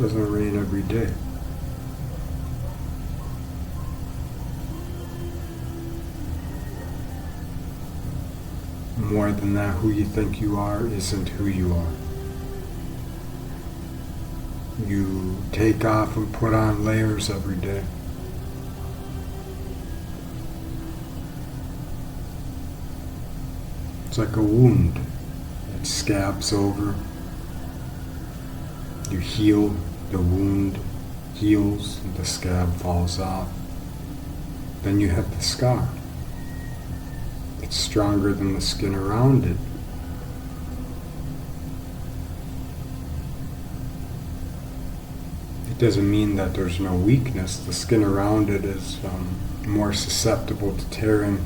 doesn't rain every day. More than that, who you think you are isn't who you are. You take off and put on layers every day. It's like a wound. It scabs over. You heal, the wound heals, and the scab falls off. Then you have the scar. It's stronger than the skin around it. It doesn't mean that there's no weakness. The skin around it is more susceptible to tearing.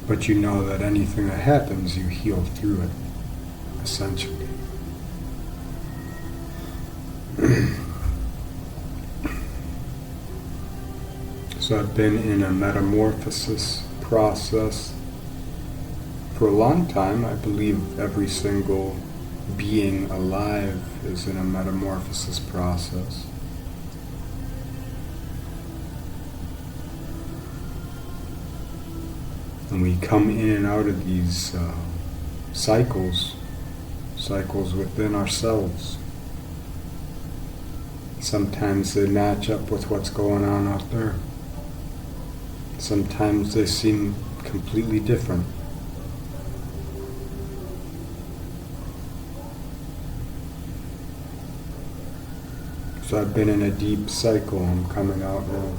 But you know that anything that happens, you heal through it, essentially. So I've been in a metamorphosis process for a long time. I believe every single being alive is in a metamorphosis process. And we come in and out of these cycles within ourselves. Sometimes they match up with what's going on out there. Sometimes they seem completely different. So I've been in a deep cycle. I'm coming out now.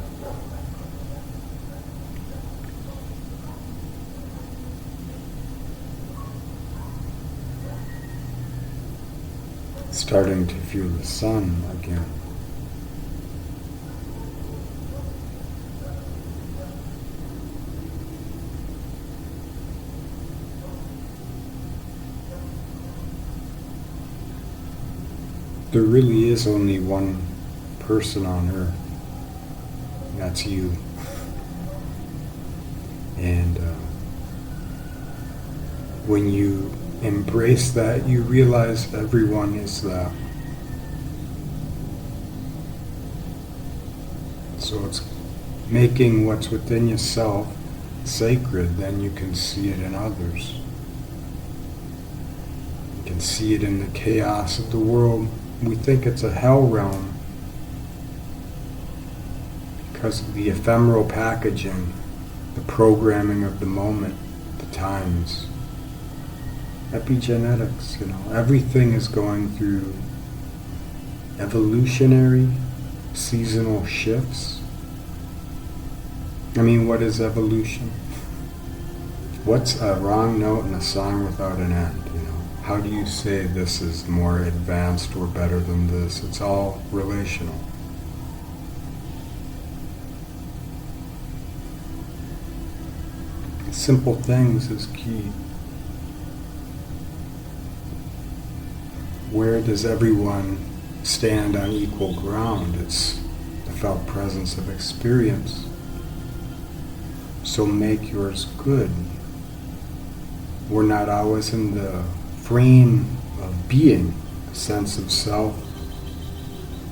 Starting to feel the sun again. There really is only one person on earth. That's you. And when you embrace that, you realize everyone is that. So it's making what's within yourself sacred, then you can see it in others. You can see it in the chaos of the world. We think it's a hell realm because of the ephemeral packaging, the programming of the moment, the times. Epigenetics, everything is going through evolutionary, seasonal shifts. I mean, what is evolution? What's a wrong note in a song without an end? How do you say this is more advanced or better than this? It's all relational. Simple things is key. Where does everyone stand on equal ground? It's the felt presence of experience. So make yours good. We're not always in the frame of being, a sense of self,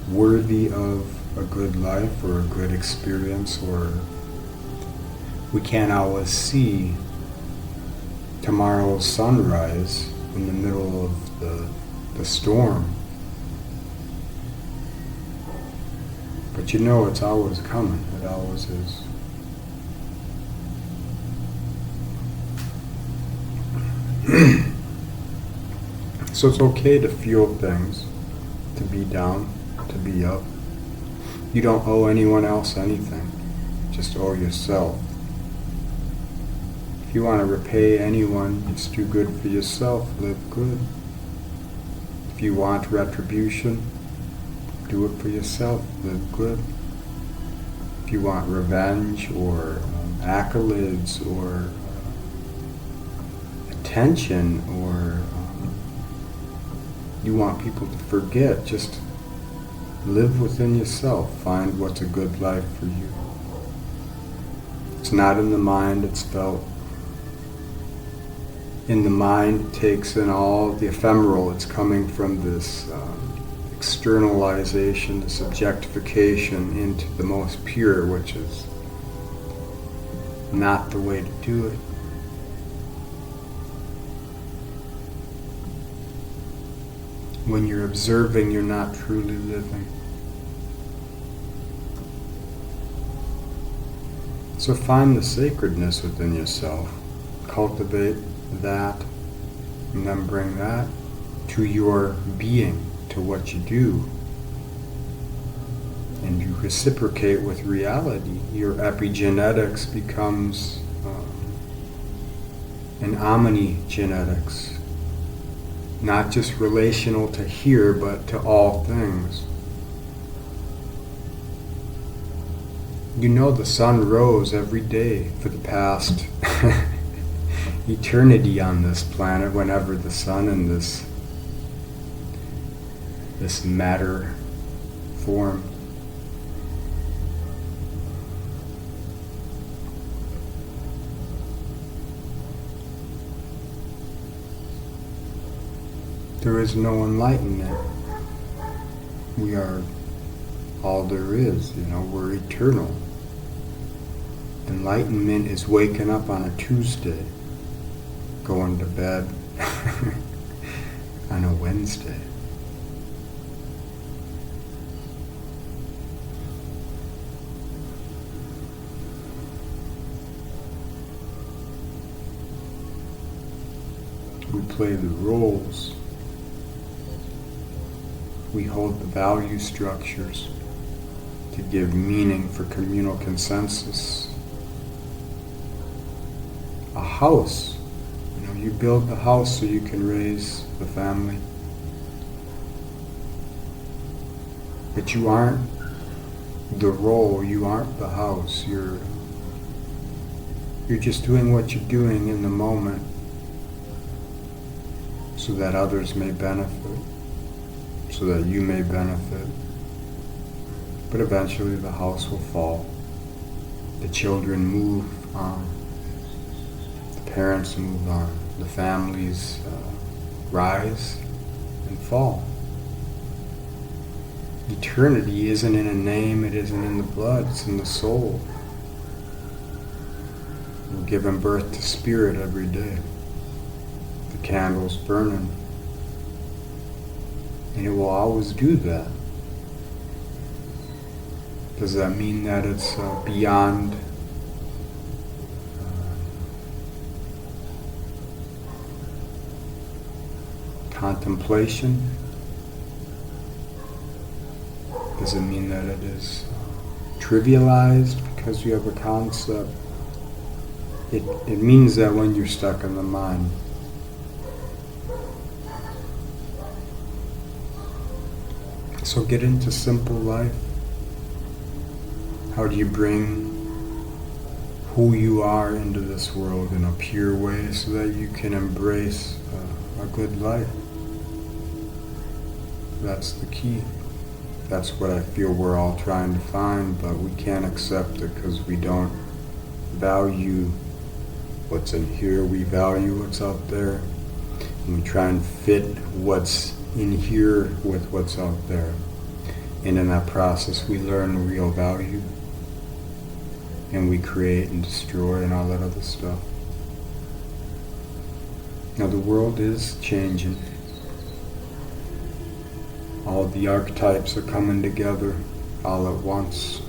worthy of a good life or a good experience, or we can't always see tomorrow's sunrise in the middle of the storm. But it's always coming. It always is. So it's okay to feel things, to be down, to be up. You don't owe anyone else anything. Just owe yourself. If you want to repay anyone, just do good for yourself, live good. If you want retribution, do it for yourself, live good. If you want revenge or accolades or attention or you want people to forget, just live within yourself. Find what's a good life for you. It's not in the mind, it's felt. In the mind, it takes in all the ephemeral. It's coming from this externalization, this objectification into the most pure, which is not the way to do it. When you're observing, you're not truly living. So find the sacredness within yourself, cultivate that, and then bring that to your being, to what you do. And you reciprocate with reality. Your epigenetics becomes an omnigenetics, not just relational to here, but to all things. You know the sun rose every day for the past eternity on this planet, whenever the sun in this matter formed. There is no enlightenment. We are all there is, we're eternal. Enlightenment is waking up on a Tuesday, going to bed on a Wednesday. We play the roles. We hold the value structures to give meaning for communal consensus. A house, you build the house so you can raise the family. But you aren't the role, you aren't the house. You're just doing what you're doing in the moment so that others may benefit, so that you may benefit. But eventually the house will fall. The children move on. The parents move on. The families rise and fall. Eternity isn't in a name, it isn't in the blood, it's in the soul. We're giving birth to spirit every day. The candle's burning. And it will always do that. Does that mean that it's beyond contemplation? Does it mean that it is trivialized because you have a concept? It means that when you're stuck in the mind, so get into simple life. How do you bring who you are into this world in a pure way so that you can embrace a good life? That's the key. That's what I feel we're all trying to find, but we can't accept it because we don't value what's in here. We value what's out there. And we try and fit what's in here with what's out there. And in that process, we learn real value. And we create and destroy and all that other stuff. Now the world is changing. All the archetypes are coming together all at once.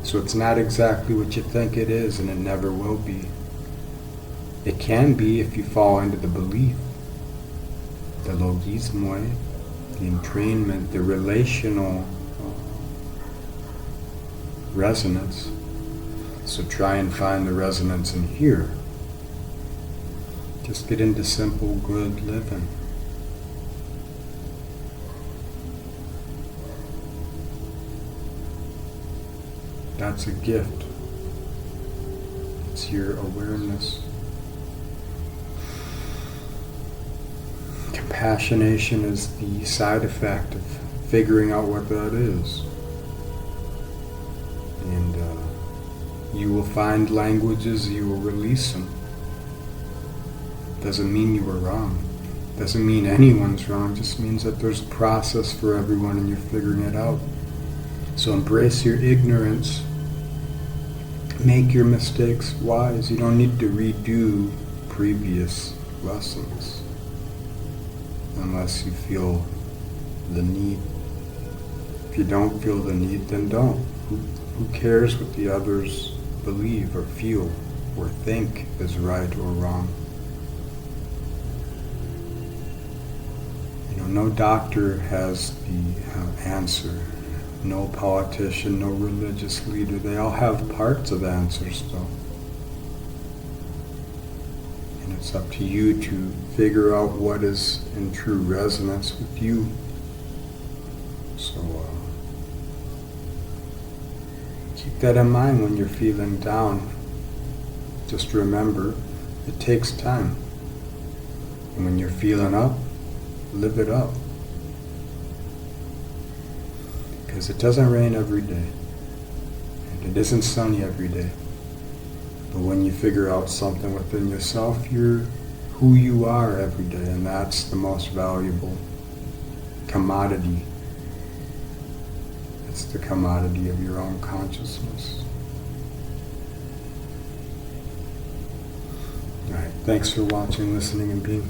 So it's not exactly what you think it is, and it never will be. It can be if you fall into the belief, the logismoi, the entrainment, the relational resonance. So try and find the resonance in here. Just get into simple, good living. That's a gift. It's your awareness. Compassionation is the side effect of figuring out what that is. And you will find languages, you will release them. Doesn't mean you were wrong. Doesn't mean anyone's wrong. Just means that there's a process for everyone and you're figuring it out. So embrace your ignorance. Make your mistakes wise. You don't need to redo previous lessons unless you feel the need. If you don't feel the need, then don't. Who cares what the others believe or feel or think is right or wrong? No doctor has the answer. No politician, no religious leader. They all have parts of answers though. And it's up to you to figure out what is in true resonance with you. So keep that in mind when you're feeling down. Just remember, it takes time. And when you're feeling up, live it up. Because it doesn't rain every day. And it isn't sunny every day. But when you figure out something within yourself, you're who you are every day. And that's the most valuable commodity. It's the commodity of your own consciousness. Alright, thanks for watching, listening, and being.